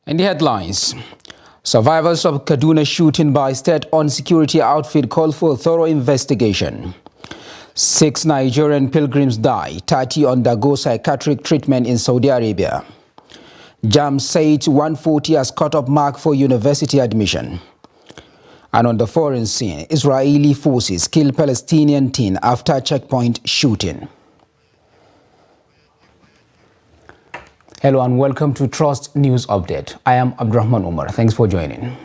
In the headlines, survivors of Kaduna shooting by state-owned security outfit call for a thorough investigation. 6 Nigerian pilgrims die, 30 undergo psychiatric treatment in Saudi Arabia. JAMB said 140 has cut up mark for university admission. And on the foreign scene, Israeli forces kill Palestinian teen after checkpoint shooting. Hello and welcome to Trust News Update. I am Abdurrahman Umar. Thanks for joining.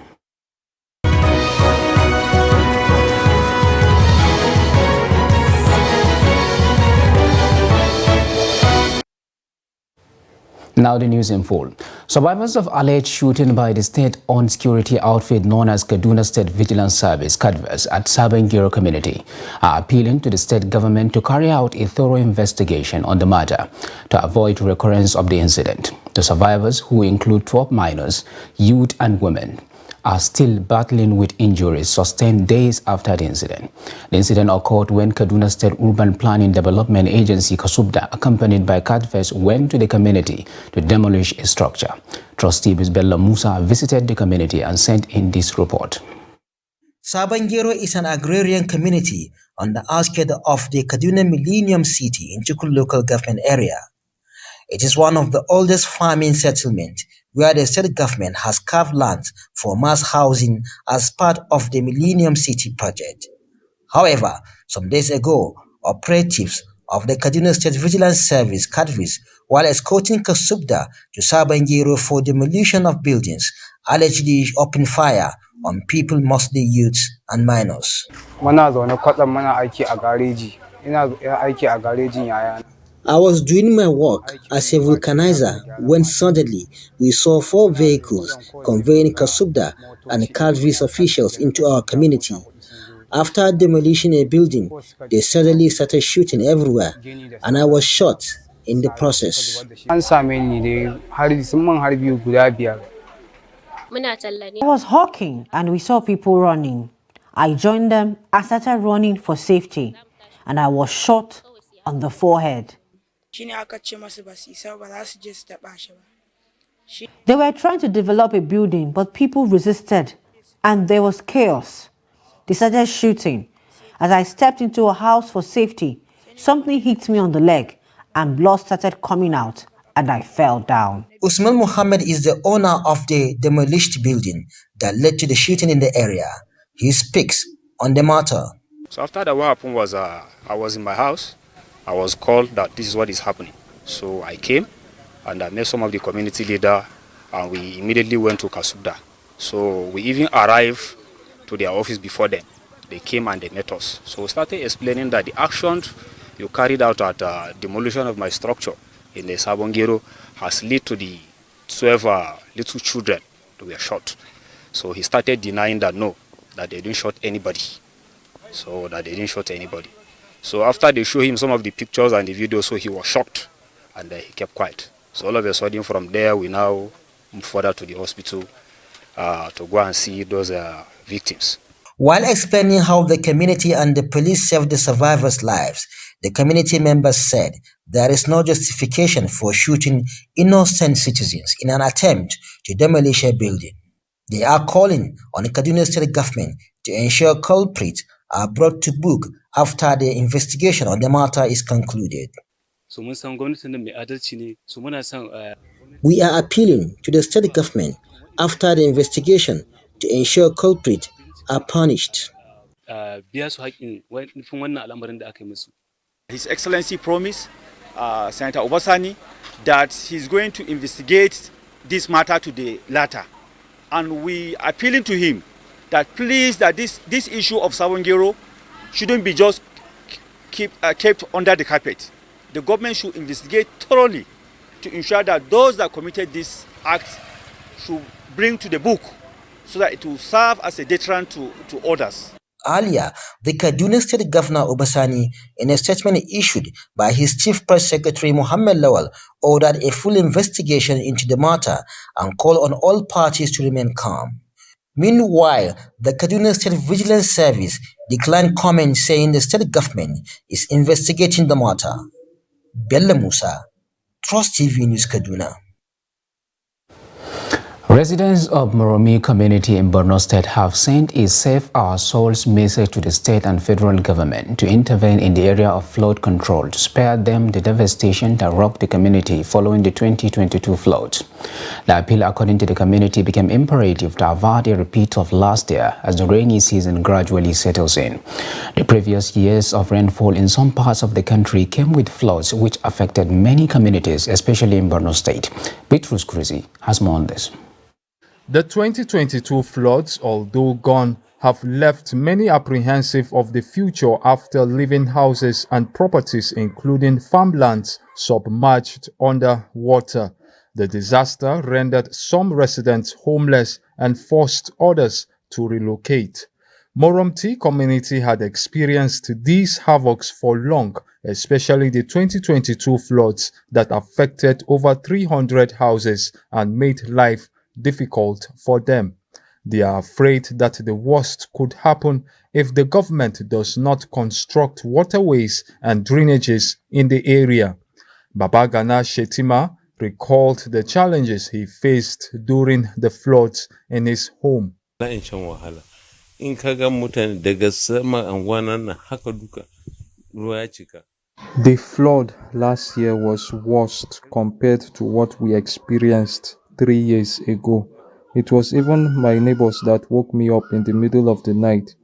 Now the news in full. Survivors of alleged shooting by the state-owned security outfit known as Kaduna State Vigilance Service (KADVS) at Sabon-Gero community are appealing to the state government to carry out a thorough investigation on the matter to avoid recurrence of the incident. The survivors, who include 12 minors, youth and women, are still battling with injuries sustained days after the incident. The incident occurred when Kaduna State Urban Planning Development Agency (KASUBDA), accompanied by KADVS, went to the community to demolish a structure. Trustee Ms. Bella Musa visited the community and sent in this report. Sabon-Gero is an agrarian community on the outskirts of the Kaduna Millennium City in Chukwu local government area. It is one of the oldest farming settlements where the state government has carved land for mass housing as part of the Millennium City project. However, some days ago, operatives of the Kaduna State Vigilance Service (KADVS), while escorting KASUBDA to Sabon-Gero for demolition of buildings, allegedly opened fire on people, mostly youths and minors. I was doing my work as a vulcanizer when suddenly we saw 4 vehicles conveying KASUBDA and KADVS officials into our community. After demolishing a building, they suddenly started shooting everywhere, and I was shot in the process. I was hawking and we saw people running. I joined them and started running for safety, and I was shot on the forehead. They were trying to develop a building, but people resisted and there was chaos. They started shooting. As I stepped into a house for safety, something hit me on the leg and blood started coming out and I fell down. Usman Muhammad is the owner of the demolished building that led to the shooting in the area. He speaks on the matter. So after that, what happened was I was in my house. I was called that this is what is happening. So I came and I met some of the community leader and we immediately went to KASUBDA. So we even arrived to their office before them. They came and they met us. So we started explaining that the actions you carried out at demolition of my structure in the Sabon-Gero has led to the 12 little children that were shot. So he started denying that no, that they didn't shoot anybody. So after they show him some of the pictures and the videos, so he was shocked and he kept quiet. So all of a sudden from there, we now move further to the hospital to go and see those victims. While explaining how the community and the police saved the survivors' lives, the community members said there is no justification for shooting innocent citizens in an attempt to demolish a building. They are calling on the Kaduna State government to ensure culprits are brought to book after the investigation on the matter is concluded. We are appealing to the state government after the investigation to ensure culprits are punished. His Excellency promised Senator Obasani that he's going to investigate this matter to the latter. And we are appealing to him that please, that this issue of Sabon-Gero shouldn't be just kept under the carpet. The government should investigate thoroughly to ensure that those that committed this act should bring to the book so that it will serve as a deterrent to others. Earlier, the Kaduna State Governor Obasani, in a statement issued by his Chief Press Secretary Muhammad Lawal, ordered a full investigation into the matter and called on all parties to remain calm. Meanwhile, the Kaduna State Vigilance Service declined comment, saying the state government is investigating the matter. Bella Musa, Trust TV News, Kaduna. Residents of Moromi community in Borno State have sent a Save Our Souls message to the state and federal government to intervene in the area of flood control to spare them the devastation that rocked the community following the 2022 floods. The appeal, according to the community, became imperative to avert a repeat of last year as the rainy season gradually settles in. The previous years of rainfall in some parts of the country came with floods which affected many communities, especially in Borno State. Bitrus Krizi has more on this. The 2022 floods, although gone, have left many apprehensive of the future after leaving houses and properties, including farmlands, submerged under water. The disaster rendered some residents homeless and forced others to relocate. Moromti community had experienced these havocs for long, especially the 2022 floods that affected over 300 houses and made life difficult for them. They are afraid that the worst could happen if the government does not construct waterways and drainages in the area. Babagana Shetima recalled the challenges he faced during the floods in his home. The flood last year was worst compared to what we experienced 3 years ago. It was even my neighbors that woke me up in the middle of the night.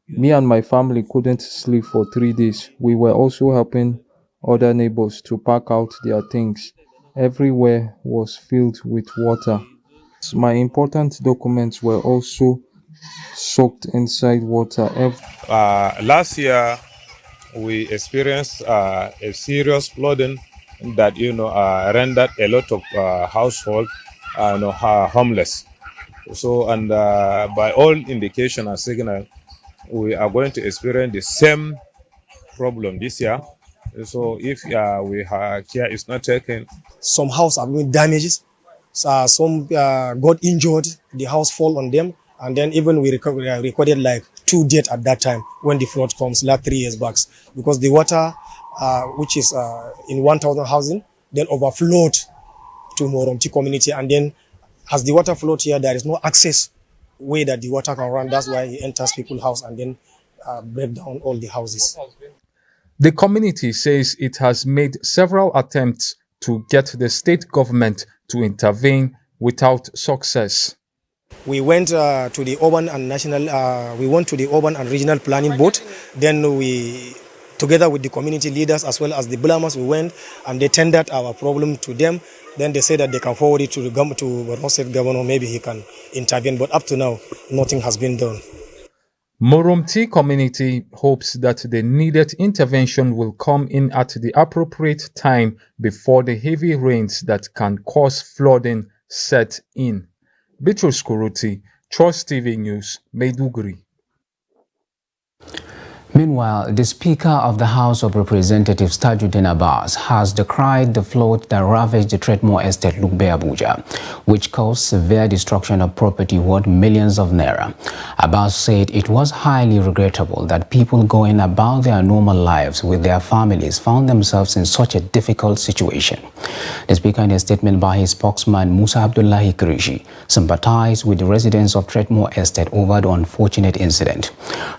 Me and my family couldn't sleep for 3 days. We were also helping other neighbors to pack out their things. Everywhere was filled with water. My important documents were also soaked inside water. Last year, we experienced a serious flooding that rendered a lot of households homeless. So, and by all indication and signal, we are going to experience the same problem this year. So, if care is not taken, some houses have been damaged. Some got injured. The house fall on them, and then even we recorded like 2 deaths at that time when the flood comes, like 3 years back, because the water, which is in 1,000 housing, then overflowed to Moromti community, and then as the water flowed here, there is no access way that the water can run. That's why it enters people's house and then break down all the houses. The community says it has made several attempts to get the state government to intervene without success. We went to the urban and national, we went to the urban and regional planning board. Then we, together with the community leaders as well as the Blamas, we went and they tendered our problem to them. Then they said that they can forward it to the government, to Borno State Governor, maybe he can intervene. But up to now, nothing has been done. Moromti community hopes that the needed intervention will come in at the appropriate time before the heavy rains that can cause flooding set in. Bitrus Kuruti, Trust TV News, Maiduguri. Meanwhile, the Speaker of the House of Representatives, Tajuddin Abbas, has decried the flood that ravaged the Tretmore Estate, Lugbe, Abuja, which caused severe destruction of property worth millions of naira. Abbas said it was highly regrettable that people going about their normal lives with their families found themselves in such a difficult situation. The Speaker, in a statement by his spokesman, Musa Abdullahi Kirishi, sympathized with the residents of Tretmore Estate over the unfortunate incident.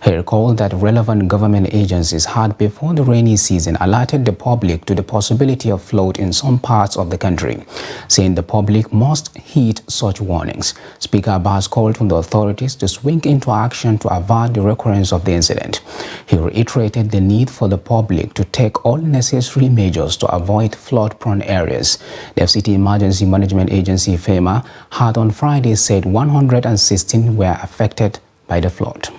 He recalled that relevant government agencies had, before the rainy season, alerted the public to the possibility of flood in some parts of the country, saying the public must heed such warnings. Speaker Abbas called on the authorities to swing into action to avert the recurrence of the incident. He reiterated the need for the public to take all necessary measures to avoid flood-prone areas. The FCT Emergency Management Agency, FEMA, had on Friday said 116 were affected by the flood.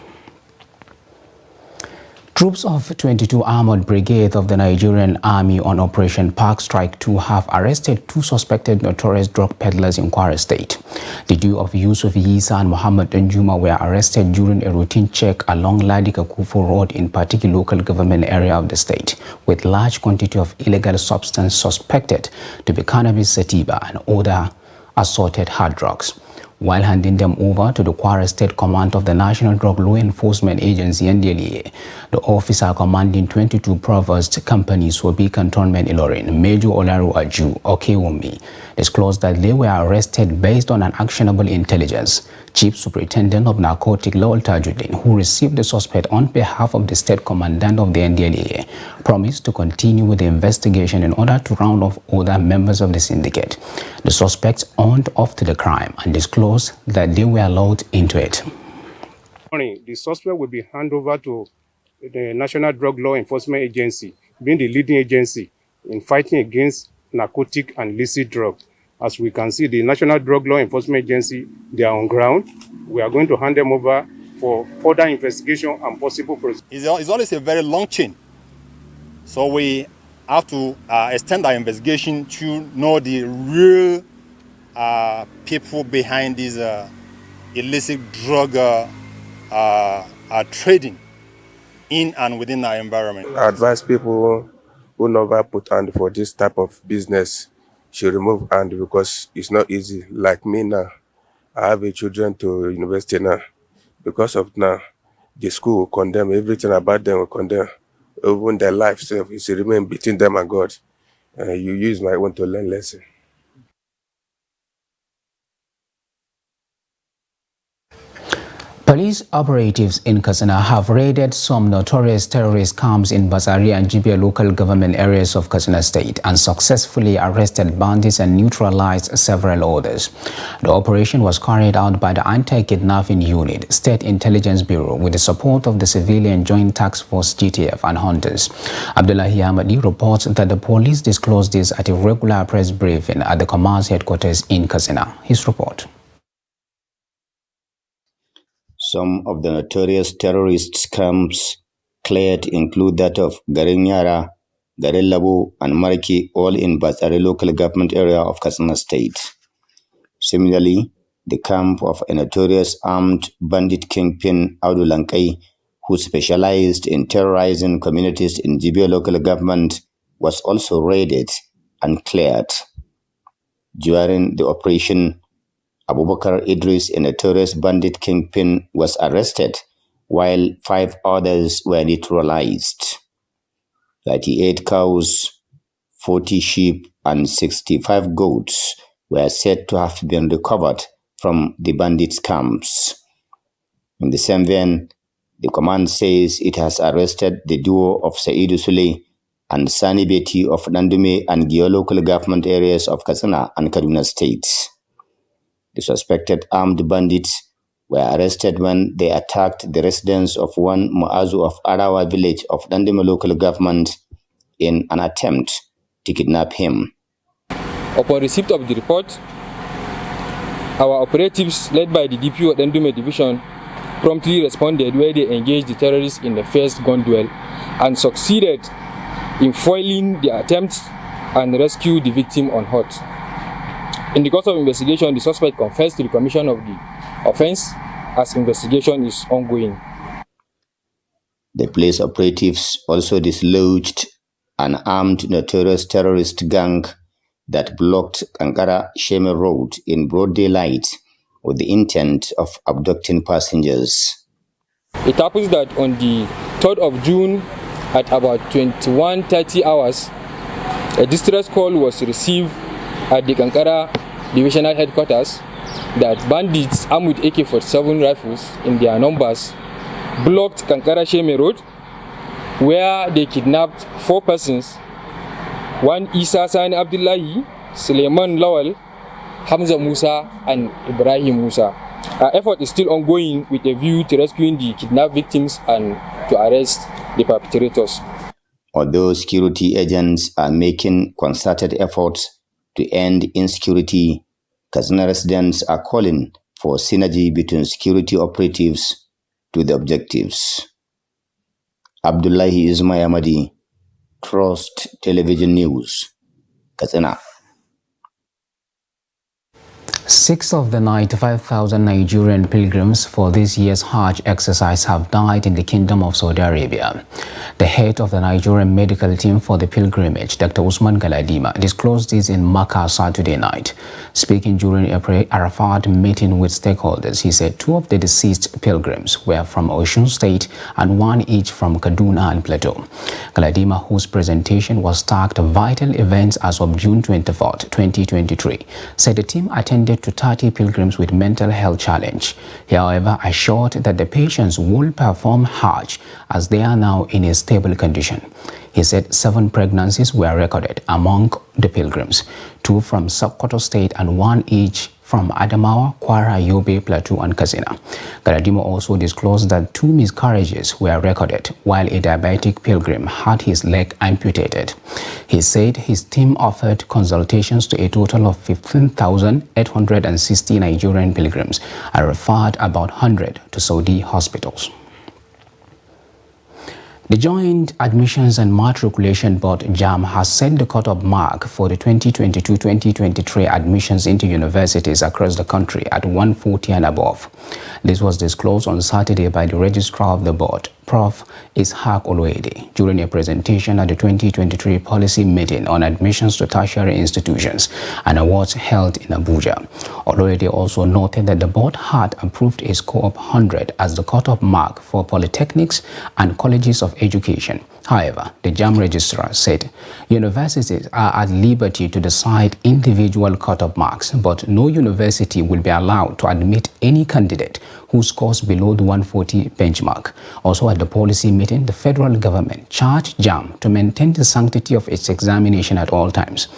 Troops of 22 Armored Brigade of the Nigerian Army on Operation Park Strike 2 have arrested 2 suspected notorious drug peddlers in Kwara State. The duo of Yusuf Yisa and Muhammad Danjuma were arrested during a routine check along Ladika Kufo Road in Patiki local government area of the state, with large quantity of illegal substance suspected to be cannabis sativa and other assorted hard drugs. While handing them over to the Kwara State Command of the National Drug Law Enforcement Agency (NDLEA), the officer commanding 22 provost companies for Big Cantonment Ilorin, Major Olaru Aju Okewumi, disclosed that they were arrested based on an actionable intelligence. Chief Superintendent of Narcotic Lawal Tajuddin, who received the suspect on behalf of the State Commandant of the NDLEA, promised to continue with the investigation in order to round off other members of the syndicate. The suspects owned up to the crime and disclosed that they were lured into it. The suspect will be handed over to the National Drug Law Enforcement Agency, being the leading agency in fighting against narcotic and illicit drugs. As we can see, the National Drug Law Enforcement Agency, they are on ground. We are going to hand them over for further investigation and possible prosecution. It's always a very long chain. So we have to extend our investigation to know the real people behind this illicit drug trading in and within our environment. I advise people who never put hand for this type of business should remove hand, because it's not easy. Like me now, I have a children to university now. Because of now, the school will condemn everything about them, will condemn. Even their life self is to remain between them and God. You use my own to learn lesson. Police operatives in Katsina have raided some notorious terrorist camps in Basari and Jibia local government areas of Katsina State and successfully arrested bandits and neutralized several others. The operation was carried out by the Anti-Kidnapping Unit, State Intelligence Bureau, with the support of the Civilian Joint Task Force (GTF) and hunters. Abdullahi Ahmadi reports that the police disclosed this at a regular press briefing at the command's headquarters in Katsina. His report. Some of the notorious terrorist camps cleared include that of Garinyara, Garin and Mariki, all in Basari local government area of Katsina State. Similarly, the camp of a notorious armed bandit kingpin Audu Lankai, who specialized in terrorizing communities in Jibia local government, was also raided and cleared. During the operation, Abubakar Idris, a notorious bandit kingpin, was arrested, while 5 others were neutralized. 38 cows, 40 sheep, and 65 goats were said to have been recovered from the bandits' camps. In the same vein, the command says it has arrested the duo of Saidu Sule and Sani Beti of Nandume and Gio local government areas of Katsina and Kaduna states. The suspected armed bandits were arrested when they attacked the residence of one Muazu of Arawa village of Dandima local government in an attempt to kidnap him. Upon receipt of the report, our operatives led by the DPO Dandume Division promptly responded, where they engaged the terrorists in the first gun duel and succeeded in foiling the attempt and rescued the victim unhurt. In the course of investigation, the suspect confessed to the commission of the offense as investigation is ongoing. The police operatives also dislodged an armed notorious terrorist gang that blocked Kankara Sheme Road in broad daylight with the intent of abducting passengers. It happens that on the 3rd of June at about 21:30 hours, a distress call was received at the Kankara Divisional Headquarters that bandits armed with AK-47 rifles in their numbers blocked Kankara Sheme Road, where they kidnapped 4 persons, one Isa Sani Abdullahi, Suleiman Lawal, Hamza Musa, and Ibrahim Musa. Our effort is still ongoing with a view to rescuing the kidnapped victims and to arrest the perpetrators. Although security agents are making concerted efforts to end insecurity, Katsina residents are calling for synergy between security operatives to the objectives. Abdullahi Ismail Ahmadi, Trust Television News, Katsina. 6 of the 95,000 Nigerian pilgrims for this year's Hajj exercise have died in the Kingdom of Saudi Arabia. The head of the Nigerian medical team for the pilgrimage, Dr. Usman Galadima, disclosed this in Makkah Saturday night. Speaking during a pre-Arafat meeting with stakeholders, he said 2 of the deceased pilgrims were from Osun State and 1 each from Kaduna and Plateau. Galadima, whose presentation was tagged Vital Events as of June 24, 2023, said the team attended to 30 pilgrims with mental health challenge. He, however, assured that the patients will perform Hajj as they are now in a stable condition. He said 7 pregnancies were recorded among the pilgrims, 2 from Sokoto State and 1 each from Adamawa, Kwara, Yobe, Plateau and Katsina. Galadima also disclosed that 2 miscarriages were recorded while a diabetic pilgrim had his leg amputated. He said his team offered consultations to a total of 15,860 Nigerian pilgrims and referred about 100 to Saudi hospitals. The Joint Admissions and Matriculation Board (JAMB) has set the cut-off mark for the 2022-2023 admissions into universities across the country at 140 and above. This was disclosed on Saturday by the Registrar of the Board, Prof. Ishaq Oloyede, during a presentation at the 2023 policy meeting on admissions to tertiary institutions and awards held in Abuja. Oloyede also noted that the board had approved a score of 100 as the cut-off mark for polytechnics and colleges of education. However, the JAMB registrar said universities are at liberty to decide individual cut-off marks, but no university will be allowed to admit any candidate who scores below the 140 benchmark. Also at the policy meeting, the federal government charged JAMB to maintain the sanctity of its examination at all times.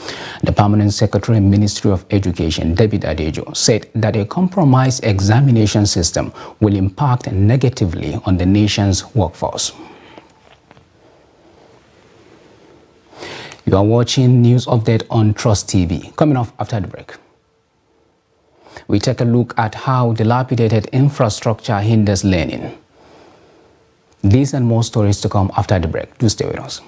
The Permanent Secretary, Ministry of Education, David Adejo, said that a compromised examination system will impact negatively on the nation's workforce. You are watching News Update on Trust TV. Coming off after the break, we take a look at how dilapidated infrastructure hinders learning. These and more stories to come after the break. Do stay with us.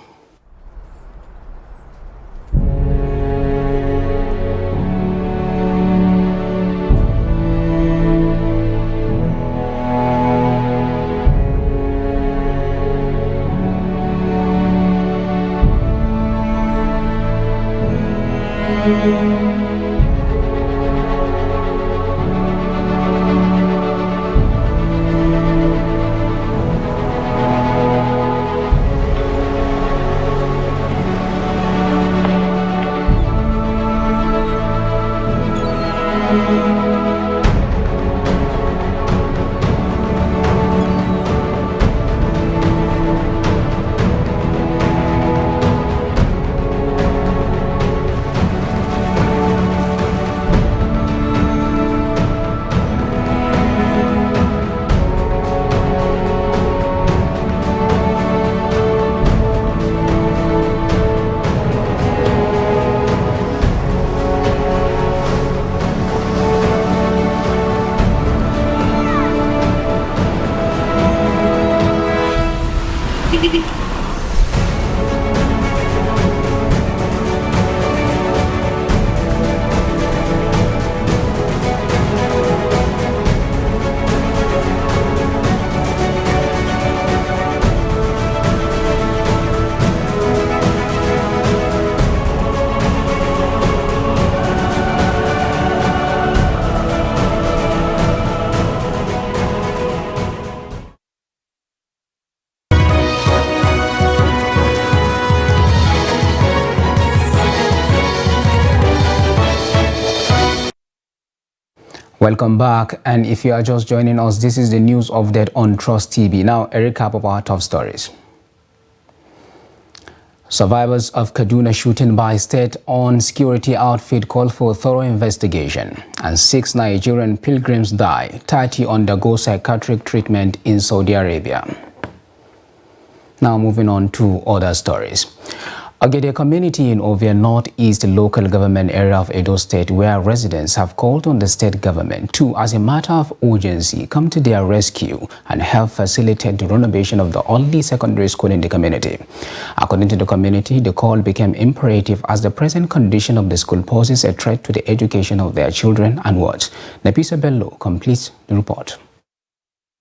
Welcome back, and if you are just joining us, this is the news update on Trust TV. Now, a recap of our top stories. Survivors of Kaduna shooting by state-owned security outfit call for thorough investigation, and 6 Nigerian pilgrims die, 30 undergo psychiatric treatment in Saudi Arabia. Now moving on to other stories. Ogede community in Ovia Northeast local government area of Edo State, where residents have called on the state government to, as a matter of urgency, come to their rescue and help facilitate the renovation of the only secondary school in the community. According to the community, the call became imperative as the present condition of the school poses a threat to the education of their children and wards. Nafisa Bello completes the report.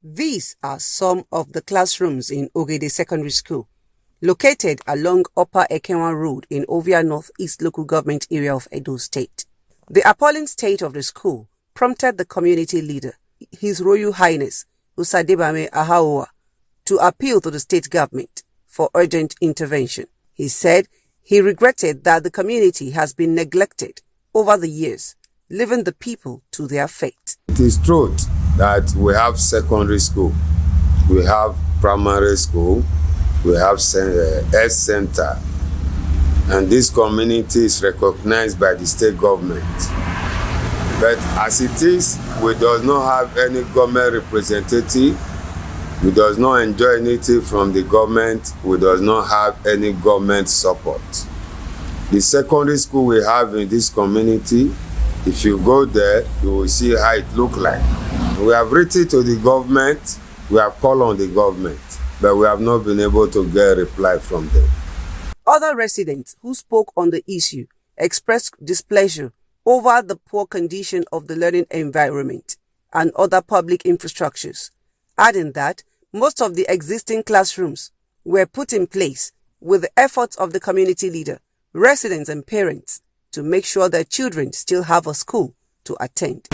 These are some of the classrooms in Ogede Secondary School, located along Upper Ekenwa Road in Ovia Northeast local government area of Edo State. The appalling state of the school prompted the community leader, His Royal Highness Usadebame Ahaoa, to appeal to the state government for urgent intervention. He said he regretted that the community has been neglected over the years, leaving the people to their fate. It is true that we have secondary school, we have primary school, we have health center, and this community is recognized by the state government. But as it is, we do not have any government representative, we do not enjoy anything from the government, we do not have any government support. The secondary school we have in this community, if you go there, you will see how it looks like. We have written to the government, we have called on the government, but we have not been able to get a reply from them. Other residents who spoke on the issue expressed displeasure over the poor condition of the learning environment and other public infrastructures, adding that most of the existing classrooms were put in place with the efforts of the community leader, residents and parents to make sure their children still have a school to attend.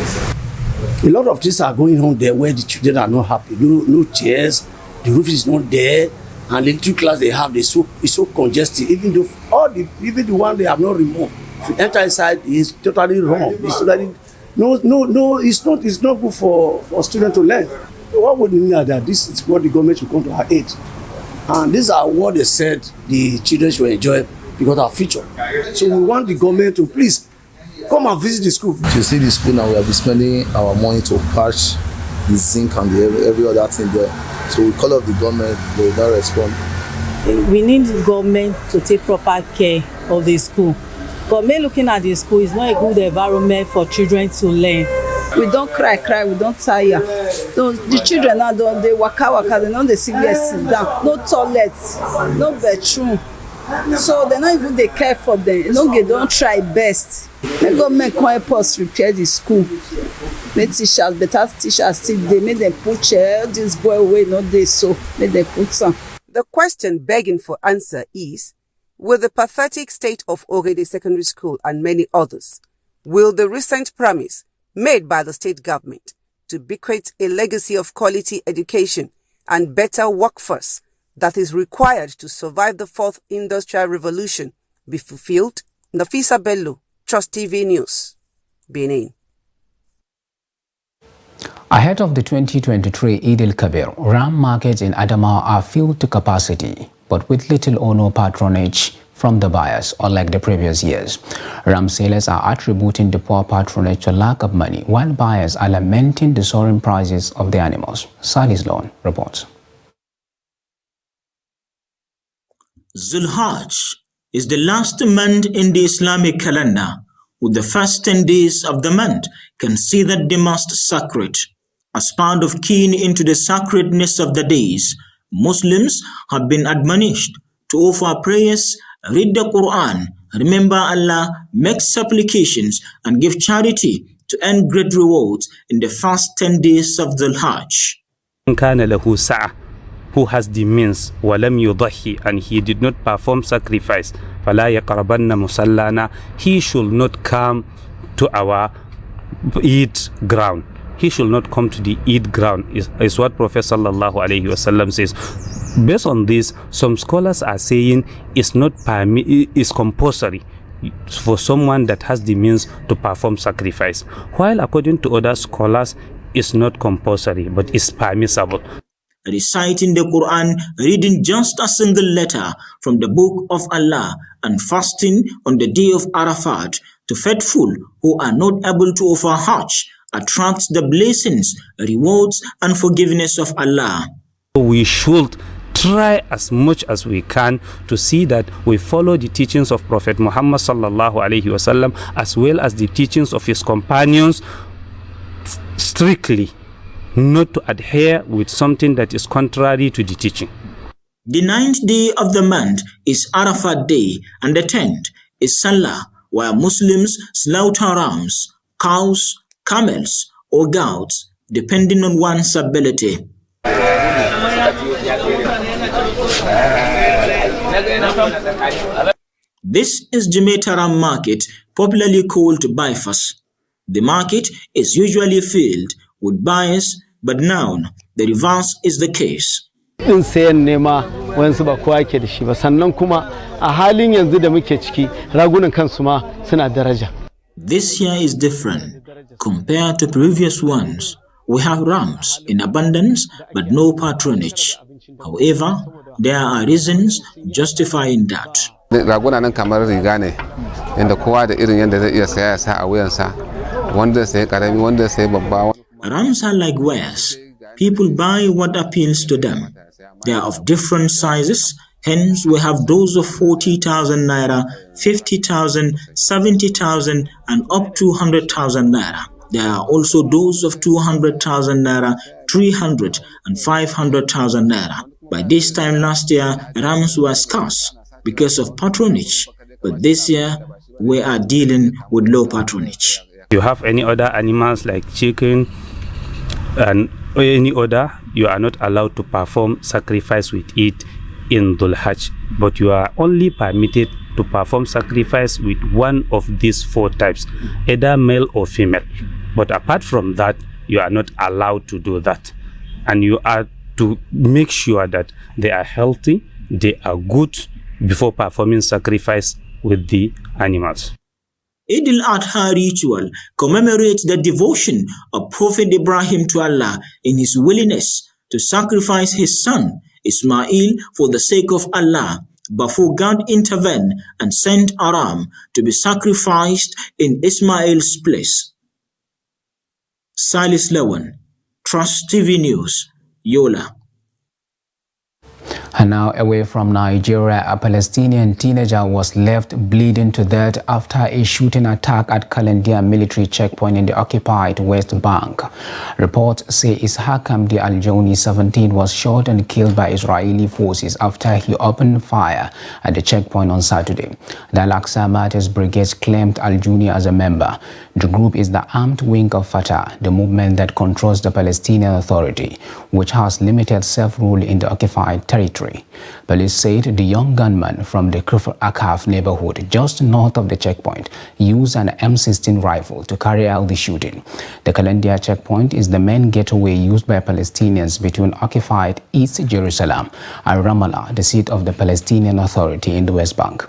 A lot of things are going on there where the children are not happy. No chairs, the roof is not there, and the little class they have is so congested. Even the one they have not removed, if you enter inside, it's totally wrong. It's totally it's not good for students to learn. So what would we mean that this is what the government should come to our aid? And these are what they said the children should enjoy because of our future. So we want the government to please come and visit the school. You see the school now, we have been spending our money to patch the zinc and every other thing there. So we call up the government, they will not respond. We need the government to take proper care of the school. But me looking at the school is not a good environment for children to learn. We don't cry, we don't tire. The children now they waka, they know they sit down. No toilets, no bedroom. So they not even they care for them. They don't try best. The government can help us repair the school. Make teachers, better teachers still they make them put chair. This boy away, not they so make them put some. The question begging for answer is, with the pathetic state of Ogede Secondary School and many others, will the recent promise made by the state government to bequeath a legacy of quality education and better workforce that is required to survive the fourth industrial revolution be fulfilled? Nafisa Bello, Trust TV News, Benin. Ahead of the 2023 Eid al-Kabir, ram markets in Adamawa are filled to capacity, but with little or no patronage from the buyers, unlike the previous years. Ram sellers are attributing the poor patronage to lack of money, while buyers are lamenting the soaring prices of the animals. Salis Lawn reports. Zulhaj is the last month in the Islamic calendar, with the first 10 days of the month considered the most sacred. As part of keying into the sacredness of the days, Muslims have been admonished to offer prayers, read the Quran, remember Allah, make supplications, and give charity to earn great rewards in the first 10 days of the Hajj. Who has the means, walam yudahi, and he did not perform sacrifice, fala yaqrabanna musallana, he should not come to our Eid ground. He should not come to the Eid ground, is what Prophet sallallahu alaihi wasallam says. Based on this, some scholars are saying it's not is compulsory for someone that has the means to perform sacrifice, while according to other scholars, it's not compulsory, but it's permissible. Reciting the Quran, reading just a single letter from the book of Allah, and fasting on the day of Arafat to faithful who are not able to offer Hajj attracts the blessings, rewards, and forgiveness of Allah. We should try as much as we can to see that we follow the teachings of Prophet Muhammad sallallahu alaihi wasallam as well as the teachings of his companions strictly, not to adhere with something that is contrary to the teaching. The 9th day of the month is Arafat Day, and the 10th is Salah, where Muslims slaughter rams, cows, camels, or goats, depending on one's ability. This is Jimetaram Market, popularly called Bypass. The market is usually filled with buyers, but now the reverse is the case. Din sayan nema wayansu ba kowa yake da shi ba, sannan kuma a halin yanzu da muke ciki ragunan kansu ma suna daraja. This year is different compared to previous ones. We have rams in abundance but no patronage. However, there are reasons justifying that. Raguna nan kamar riga ne inda kowa da irin yanda zai iya saya sa a wuyansa, wanda sai karami wanda sai babba. Rams are like wares. People buy what appeals to them. They are of different sizes. Hence, we have those of 40,000 naira, 50,000, 70,000, and up to 100,000 naira. There are also those of 200,000 naira, 300, and 500,000 naira. By this time last year, rams were scarce because of patronage. But this year, we are dealing with low patronage. You have any other animals like chicken and any other, you are not allowed to perform sacrifice with it in Dhul Hajj, but you are only permitted to perform sacrifice with one of these 4 types, either male or female. But apart from that, you are not allowed to do that. And you are to make sure that they are healthy, they are good before performing sacrifice with the animals. Eid al-Adha ritual commemorates the devotion of Prophet Ibrahim to Allah in his willingness to sacrifice his son Ismail for the sake of Allah before God intervened and sent a ram to be sacrificed in Ismail's place. Silas Lewan, Trust TV News, Yola. And now away from Nigeria, a Palestinian teenager was left bleeding to death after a shooting attack at Kalandia military checkpoint in the occupied West Bank. Reports say Ishaq Hamdi Al-Joni, 17, was shot and killed by Israeli forces after he opened fire at the checkpoint on Saturday. The Al-Aqsa Martyrs Brigade claimed Al-Joni as a member. The group is the armed wing of Fatah, the movement that controls the Palestinian Authority, which has limited self-rule in the occupied territory. Police said the young gunman from the Kufr Akaf neighborhood just north of the checkpoint used an M16 rifle to carry out the shooting. The Kalandia checkpoint is the main gateway used by Palestinians between occupied East Jerusalem and Ramallah, the seat of the Palestinian Authority in the West Bank.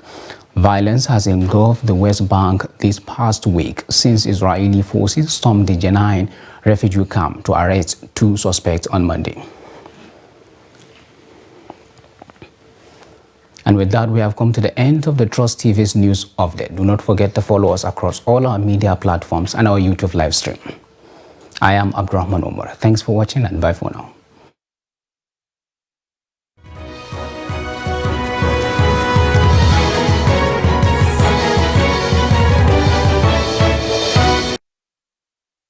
Violence has engulfed the West Bank this past week since Israeli forces stormed the Jenin refugee camp to arrest 2 suspects on Monday. And with that, we have come to the end of the Trust TV's news update. Do not forget to follow us across all our media platforms and our YouTube live stream. I am Abdurrahman Omar. Thanks for watching and bye for now.